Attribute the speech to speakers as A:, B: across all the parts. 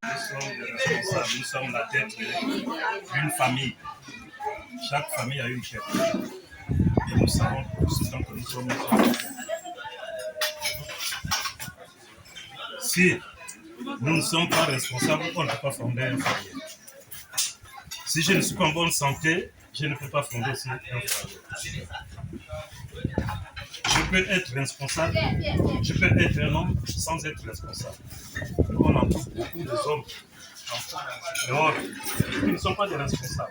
A: Nous sommes des responsables, nous sommes la tête d'une famille. Chaque famille a une tête. Et nous savons tous que nous sommes. Si nous ne sommes pas responsables, on ne peut pas fonder un foyer. Si je ne suis pas en bonne santé, je ne peux pas fonder aussi un foyer. Je peux être responsable, je peux être un homme sans être responsable. On en trouve beaucoup des hommes dehors qui ne sont pas des responsables.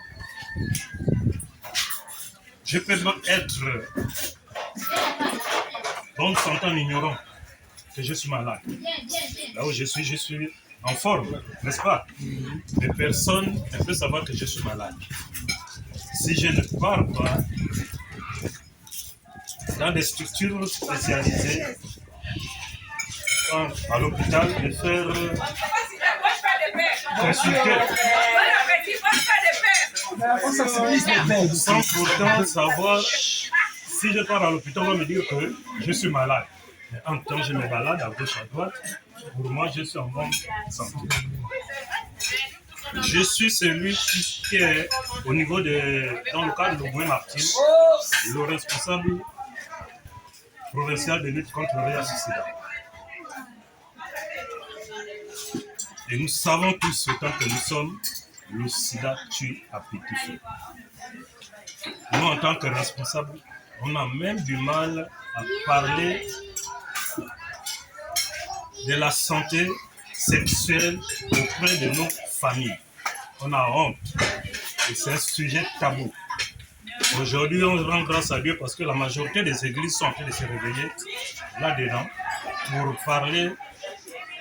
A: Je peux être bonne santé en ignorant que je suis malade. Là où je suis en forme, n'est-ce pas? Mais personne ne peut savoir que je suis malade. Si je ne pars pas dans des structures spécialisées, à l'hôpital, de faire consulter. Sans pourtant savoir, si je pars à l'hôpital, on va me dire que je suis malade. Mais en temps, je me balade à gauche, à droite. Pour moi, je suis en bonne santé. Je suis celui qui est au niveau dans le cadre de Boué Martin, le responsable provincial de lutte contre le VIH-Sida. Et nous savons tous ce temps que nous sommes, le sida tue à petit feu. Nous, en tant que responsables, on a même du mal à parler de la santé sexuelle auprès de nos familles. On a honte. Et c'est un sujet tabou. Aujourd'hui, on rend grâce à Dieu parce que la majorité des églises sont en train de se réveiller là-dedans pour parler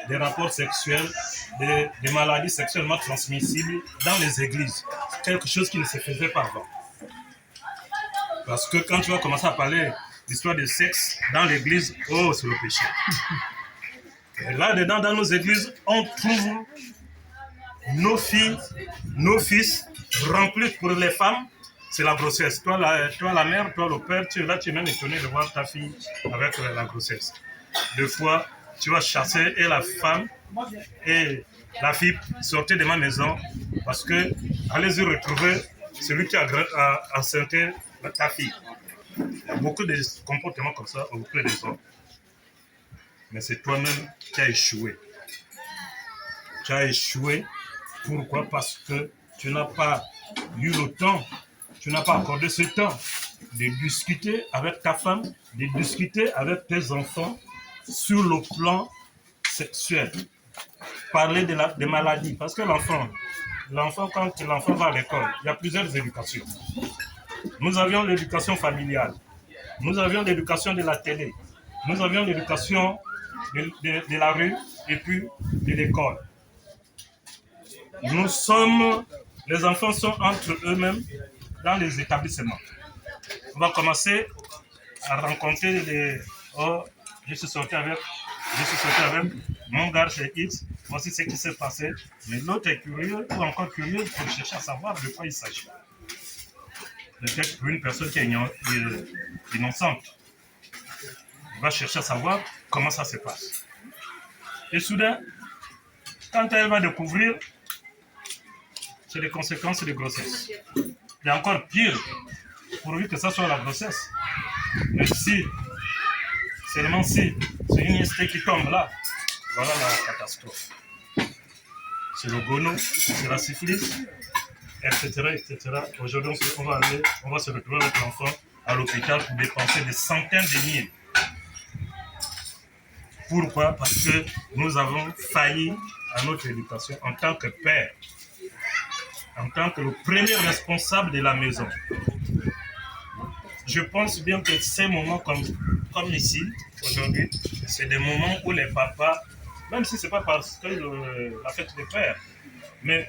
A: des rapports sexuels, des maladies sexuellement transmissibles dans les églises. Quelque chose qui ne se faisait pas avant. Parce que quand tu vas commencer à parler d'histoire de sexe dans l'église, oh, c'est le péché. Et là-dedans, dans nos églises, on trouve nos filles, nos fils remplis pour les femmes. C'est la grossesse. Toi, la mère, toi, le père, tu es même étonné de voir ta fille avec la grossesse. Deux fois, tu vas chasser et la femme et la fille sortaient de ma maison parce que allez-y retrouver celui qui a enceinté ta fille. Il y a beaucoup de comportements comme ça auprès des hommes. Mais c'est toi-même qui as échoué. Tu as échoué. Pourquoi? Parce que tu n'as pas eu le temps, tu n'as pas accordé ce temps de discuter avec ta femme, de discuter avec tes enfants sur le plan sexuel. Parler des maladies. Parce que l'enfant, quand l'enfant va à l'école, il y a plusieurs éducations. Nous avions l'éducation familiale. Nous avions l'éducation de la télé. Nous avions l'éducation de la rue et puis de l'école. Les enfants sont entre eux-mêmes dans les établissements. On va commencer à rencontrer je suis sorti avec mon gars chez X, voici ce qui s'est passé. Mais l'autre est curieux ou encore curieux pour chercher à savoir de quoi il s'agit. Peut-être pour une personne qui est innocente, elle va chercher à savoir comment ça se passe. Et soudain, quand elle va découvrir, c'est les conséquences de grossesse. Et encore pire, pourvu que ça soit la grossesse. Mais seulement si, c'est une IST qui tombe là, voilà la catastrophe. C'est le gono, c'est la syphilis, etc. Aujourd'hui, on va se retrouver avec l'enfant à l'hôpital pour dépenser des centaines de milliers. Pourquoi? Parce que nous avons failli à notre éducation en tant que père, en tant que le premier responsable de la maison. Je pense bien que ces moments comme ici, aujourd'hui, c'est des moments où les papas, même si ce n'est pas parce que la fête des pères, mais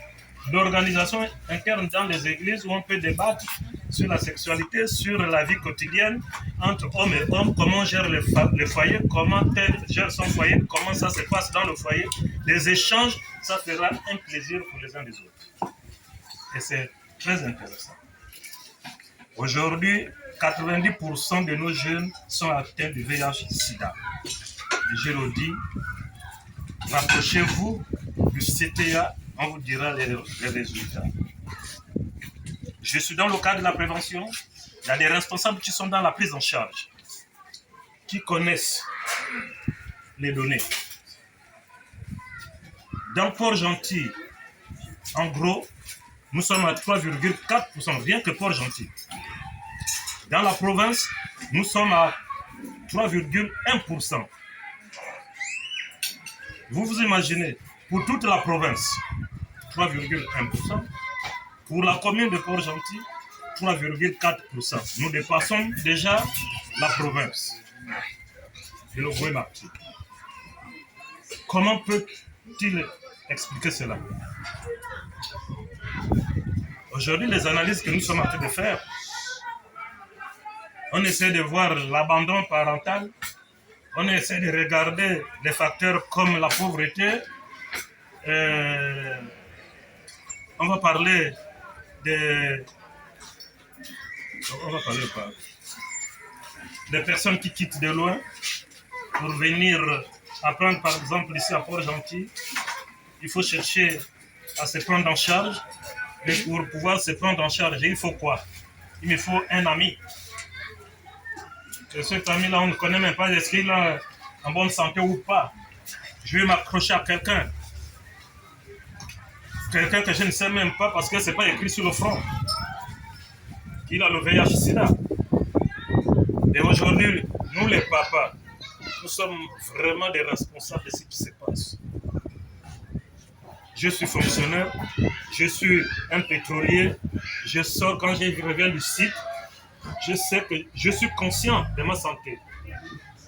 A: l'organisation interne dans les églises où on peut débattre sur la sexualité, sur la vie quotidienne entre hommes et hommes, comment on gère le foyer, comment tel gère son foyer, comment ça se passe dans le foyer. Les échanges, ça fera un plaisir pour les uns des autres. Et c'est très intéressant. Aujourd'hui, 90% de nos jeunes sont atteints du VIH-Sida. Et je le dis, rapprochez-vous du CTA, on vous dira les résultats. Je suis dans le cadre de la prévention. Il y a des responsables qui sont dans la prise en charge, qui connaissent les données. Dans Port-Gentil, en gros, nous sommes à 3,4%, rien que Port-Gentil. Dans la province, nous sommes à 3,1%. Vous vous imaginez, pour toute la province, 3,1%. Pour la commune de Port-Gentil, 3,4%. Nous dépassons déjà la province et le Goué-Marty. Comment peut-il expliquer cela? Aujourd'hui, les analyses que nous sommes en train de faire, on essaie de voir l'abandon parental, on essaie de regarder des facteurs comme la pauvreté. On va parler des personnes qui quittent de loin pour venir apprendre, par exemple, ici à Port-Gentil. Il faut chercher à se prendre en charge. Et pour pouvoir se prendre en charge, il faut quoi? Il me faut un ami. Et cet ami-là, on ne connaît même pas est-ce qu'il est en bonne santé ou pas. Je vais m'accrocher à quelqu'un. Quelqu'un que je ne sais même pas parce que ce n'est pas écrit sur le front. Il a le VIH-Sida. Et aujourd'hui, nous les papas, nous sommes vraiment des responsables de ce qui se passe. Je suis fonctionnaire, je suis un pétrolier, je sors quand je reviens du site, je sais que je suis conscient de ma santé.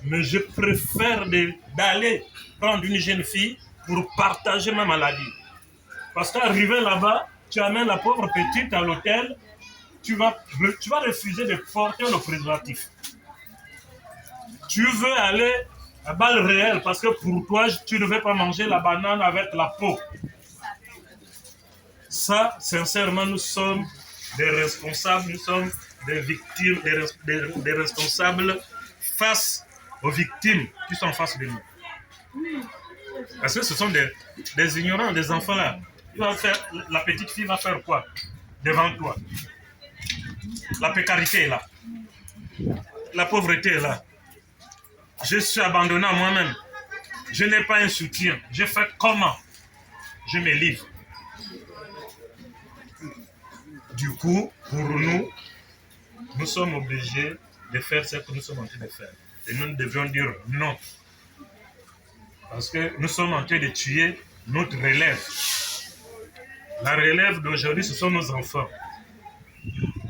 A: Mais je préfère d'aller prendre une jeune fille pour partager ma maladie. Parce qu'arriver là-bas, tu amènes la pauvre petite à l'hôtel, tu vas refuser de porter le préservatif. Tu veux aller à balle réelle parce que pour toi, tu ne veux pas manger la banane avec la peau. Ça, sincèrement, nous sommes des responsables, nous sommes des victimes, des responsables face aux victimes qui sont en face de nous. Parce que ce sont des ignorants, des enfants là. La petite fille va faire quoi devant toi? La précarité est là. La pauvreté est là. Je suis abandonné à moi-même. Je n'ai pas un soutien. Je fais comment? Je me livre. Du coup, pour nous, nous sommes obligés de faire ce que nous sommes en train de faire. Et nous devions dire non. Parce que nous sommes en train de tuer notre relève. La relève d'aujourd'hui, ce sont nos enfants.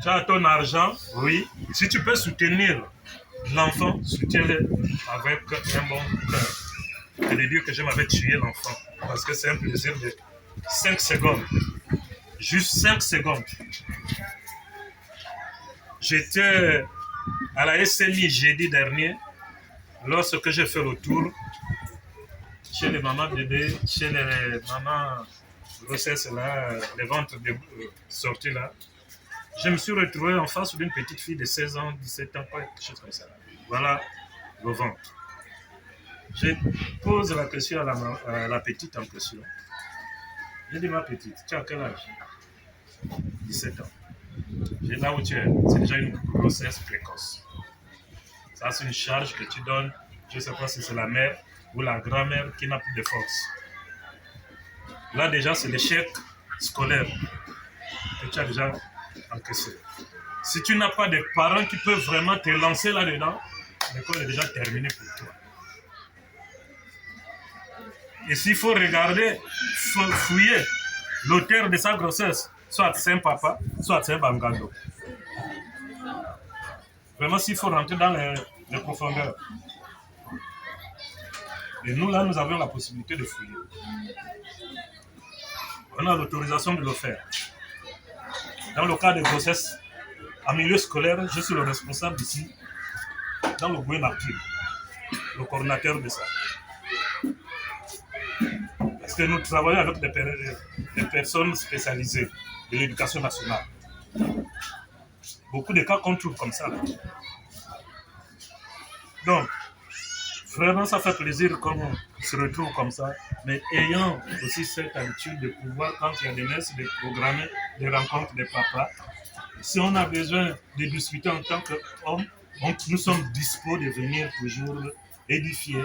A: Tu as ton argent, oui. Si tu peux soutenir l'enfant, soutiens-le avec un bon cœur. Et de dire que je m'avais tué l'enfant. Parce que c'est un plaisir de 5 secondes. Juste 5 secondes. J'étais à la SMI jeudi dernier, lorsque j'ai fait le tour chez les mamans bébés, chez les mamans grossesse là, les ventres sortis là. Je me suis retrouvé en face d'une petite fille de 16 ans, 17 ans, quelque chose comme ça. Voilà le ventre. Je pose la question à la petite en question. Je dis, ma petite, tu as quel âge? 17 ans. Je dis, là où tu es, c'est déjà une grossesse précoce. Ça, c'est une charge que tu donnes, je ne sais pas si c'est la mère ou la grand-mère qui n'a plus de force. Là, déjà, c'est l'échec scolaire que tu as déjà encaissé. Si tu n'as pas de parents qui peuvent vraiment te lancer là-dedans, l'école est déjà terminée pour toi. Et s'il faut regarder, fouiller l'auteur de sa grossesse, soit c'est un papa, soit c'est un bangando. Vraiment, s'il faut rentrer dans les profondeurs. Et nous, là, nous avons la possibilité de fouiller. On a l'autorisation de le faire. Dans le cas de grossesse, en milieu scolaire, je suis le responsable ici, dans le Goué-Marty, le coordinateur de ça. Parce que nous travaillons avec des personnes spécialisées de l'éducation nationale. Beaucoup de cas qu'on trouve comme ça. Donc, Vraiment, ça fait plaisir quand on se retrouve comme ça, mais ayant aussi cette habitude de pouvoir, quand il y a des messes, de programmer des rencontres des papas. Si on a besoin de discuter en tant qu'homme, nous sommes dispos de venir toujours édifier,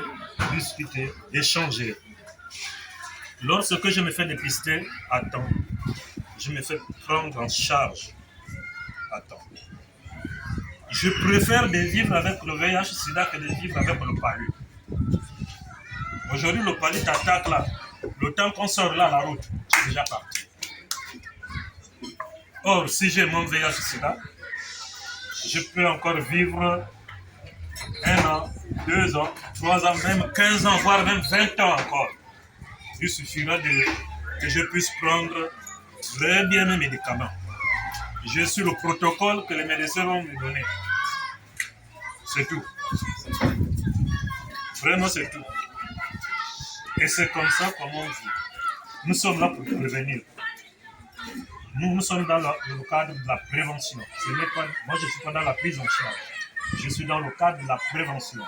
A: discuter, échanger. Lorsque je me fais dépister à temps, je me fais prendre en charge à temps. Je préfère de vivre avec le VIH-Sida que de vivre avec le palu. Aujourd'hui, le palu t'attaque là. Le temps qu'on sort là, la route, tu es déjà parti. Or, si j'ai mon VIH-Sida, je peux encore vivre 1 an, 2 ans, 3 ans, même 15 ans, voire même 20 ans encore. Il suffira que je puisse prendre très bien mes médicaments. Je suis le protocole que les médecins vont me donner. C'est tout. Vraiment, c'est tout. Et c'est comme ça qu'on vit. Nous sommes là pour prévenir. Nous sommes dans le cadre de la prévention. Moi, je ne suis pas dans la prise en charge. Je suis dans le cadre de la prévention.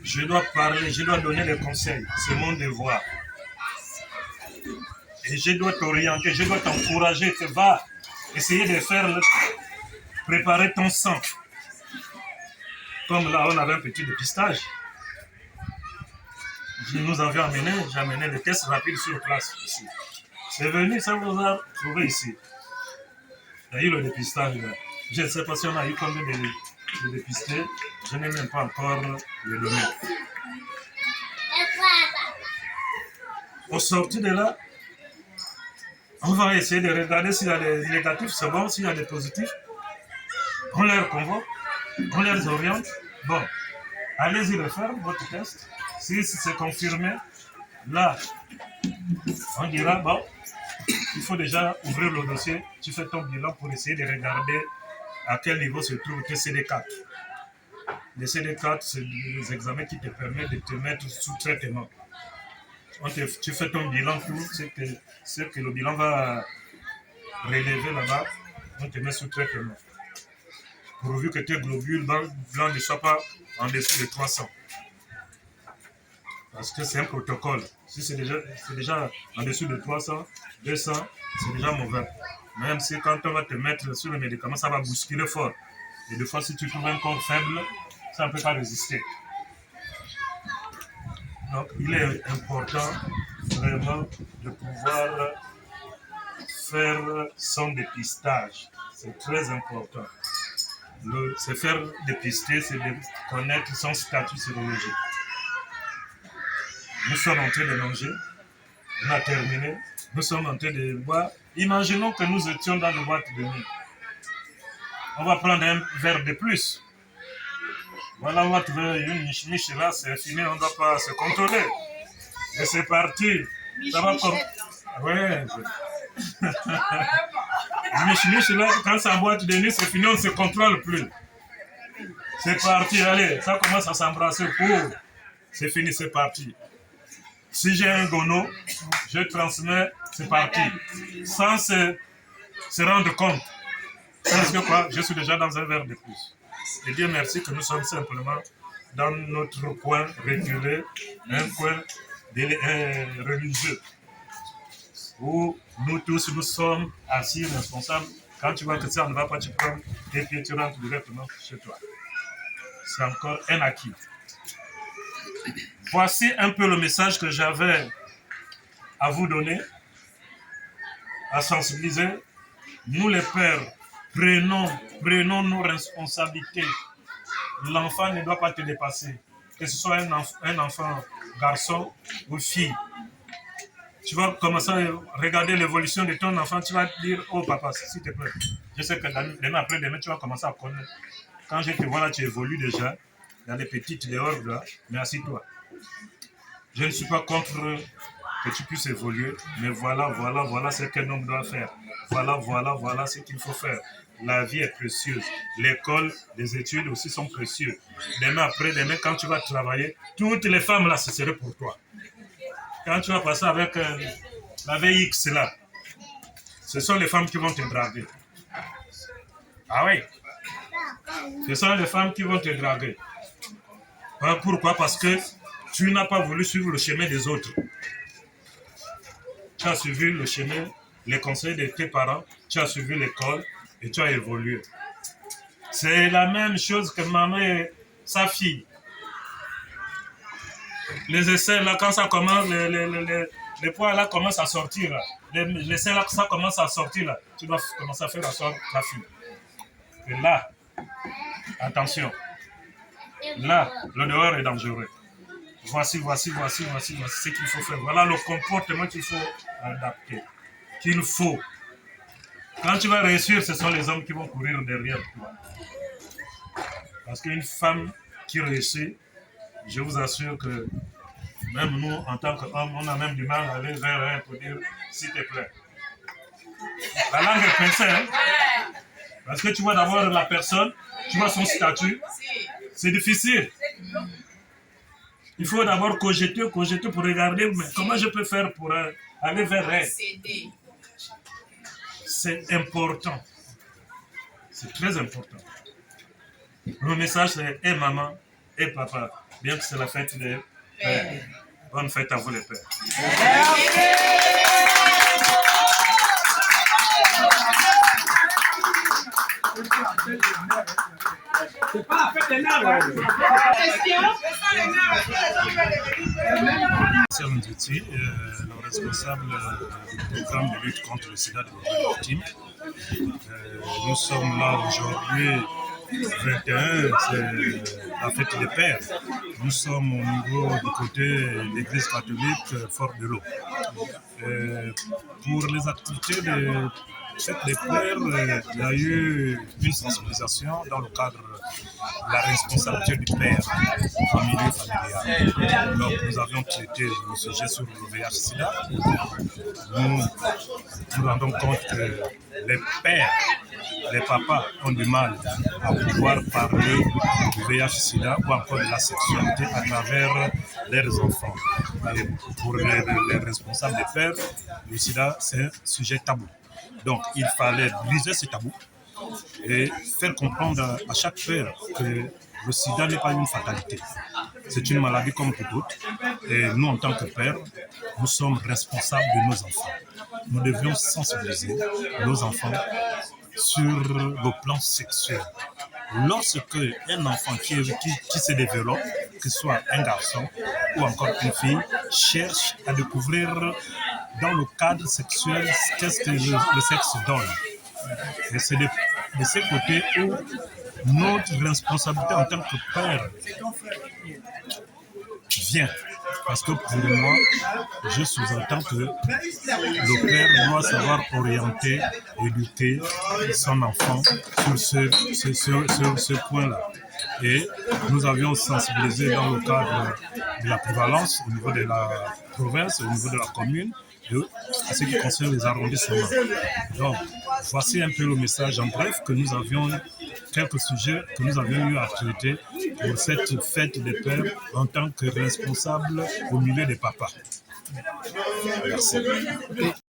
A: Je dois parler, je dois donner des conseils. C'est mon devoir. Et je dois t'orienter, je dois t'encourager. Tu vas essayer de préparer ton sang. Comme là, on avait un petit dépistage. Nous avions j'ai amené le test rapide sur place ici. C'est venu, ça vous a trouvé ici. Il y a eu le dépistage. Je ne sais pas si on a eu combien de dépistés. Je n'ai même pas encore le donné. Au sorti de là, on va essayer de regarder s'il y a des négatifs, c'est bon, s'il y a des positifs. On leur convoque, on les oriente. Bon, allez-y refaire votre test. Si c'est confirmé, là, on dira, bon, il faut déjà ouvrir le dossier, tu fais ton bilan pour essayer de regarder à quel niveau se trouve tes CD4. Les CD4, c'est des examens qui te permettent de te mettre sous traitement. Tu fais ton bilan, tout ce que le bilan va relever là-bas, on te met sous traitement. Pourvu que tes globules blancs ne soient pas en dessous de 300. Parce que c'est un protocole. Si c'est déjà en dessous de 300, 200, c'est déjà mauvais. Même si quand on va te mettre sur le médicament, ça va bousculer fort. Et des fois, si tu trouves un corps faible, ça ne peut pas résister. Donc, il est important vraiment de pouvoir faire son dépistage. C'est très important. Se faire dépister, c'est de connaître son statut sérologique. Nous sommes en train de manger, on a terminé, nous sommes en train de boire. Imaginons que nous étions dans le boîte de nuit. On va prendre un verre de plus. Voilà, on va trouver une miche là, c'est fini, on ne doit pas se contrôler. Et c'est parti. Ça va comme. Ouais. Miche là, quand c'est en boîte de nuit, c'est fini, on ne se contrôle plus. C'est parti, allez, ça commence à s'embrasser. C'est fini, c'est parti. Si j'ai un gono, je transmets, c'est parti. Sans se rendre compte. Parce que quoi, je suis déjà dans un verre de plus. Et Dieu merci que nous sommes simplement dans notre coin reculé, un coin religieux, où nous tous, nous sommes assis responsables. Quand tu vois que ça ne va pas, tu prends tes pieds, tu rentres directement chez toi. C'est encore un acquis. Voici un peu le message que j'avais à vous donner, à sensibiliser. Nous les pères, prenons nos responsabilités. L'enfant ne doit pas te dépasser. Que ce soit un enfant garçon ou fille. Tu vas commencer à regarder l'évolution de ton enfant. Tu vas te dire, oh papa, s'il te plaît. Je sais que demain après-demain, tu vas commencer à connaître. Quand je te vois là, tu évolues déjà dans les petites dehors là, mais assis-toi. Je ne suis pas contre que tu puisses évoluer, mais voilà ce qu'un homme doit faire. Voilà ce qu'il faut faire. La vie est précieuse. L'école, les études aussi sont précieuses. Demain après-demain, quand tu vas travailler, toutes les femmes là, ce serait pour toi. Quand tu vas passer avec la VX là, ce sont les femmes qui vont te draguer. Ah oui. Ce sont les femmes qui vont te draguer. Pourquoi? Parce que tu n'as pas voulu suivre le chemin des autres. Tu as suivi le chemin, les conseils de tes parents, tu as suivi l'école et tu as évolué. C'est la même chose que maman et sa fille. Les essais, là, quand ça commence, les poids, là, commencent à sortir, là. Les essais, là, ça commence à sortir, là. Tu dois commencer à faire asseoir ta fille. Et là, attention. Là, le dehors est dangereux. Voici ce qu'il faut faire. Voilà le comportement qu'il faut adapter. Qu'il faut. Quand tu vas réussir, ce sont les hommes qui vont courir derrière toi. Parce qu'une femme qui réussit, je vous assure que même nous, en tant qu'hommes, on a même du mal à aller vers elle pour dire s'il te plaît. La langue est pincée, hein? Parce que tu vois d'abord la personne, tu vois son statut. C'est difficile. Il faut d'abord cogiter pour regarder mais comment je peux faire pour aller vers elle. C'est important. C'est très important. Le message c'est et maman et papa, bien que c'est la fête des pères. Bonne fête à vous les pères.
B: C'est pas la fête des nerfs.
A: C'est Ndouti, le responsable du programme de lutte contre le sida de la victime. Nous sommes là aujourd'hui, 21, c'est la fête des pères. Nous sommes au niveau du côté de l'église catholique Fort de l'Eau. Pour les activités de fête des pères, il y a eu une sensibilisation dans le cadre de la responsabilité du père en milieu familial. Donc nous avions traité le sujet sur le VIH-Sida. Nous nous rendons compte que les pères, les papas ont du mal à pouvoir parler du VIH-Sida ou encore de la sexualité à travers leurs enfants. Et pour les responsables des pères, le sida, c'est un sujet tabou. Donc, il fallait briser ce tabou et faire comprendre à chaque père que le sida n'est pas une fatalité. C'est une maladie comme toute autre. Et nous, en tant que pères, nous sommes responsables de nos enfants. Nous devions sensibiliser nos enfants sur le plan sexuel. Lorsque un enfant qui se développe, que ce soit un garçon ou encore une fille, cherche à découvrir dans le cadre sexuel qu'est-ce que le sexe donne. Et c'est de ce côté où notre responsabilité en tant que père vient. Parce que pour moi, je sous-entends que le père doit savoir orienter, éduquer son enfant sur ce point-là. Et nous avions sensibilisé dans le cadre de la prévalence au niveau de la province, au niveau de la commune, à ce qui concerne les arrondissements. Donc, voici un peu le message en bref que nous avions, quelques sujets que nous avions eu à traiter pour cette fête des pères en tant que responsable au milieu des papas. Merci.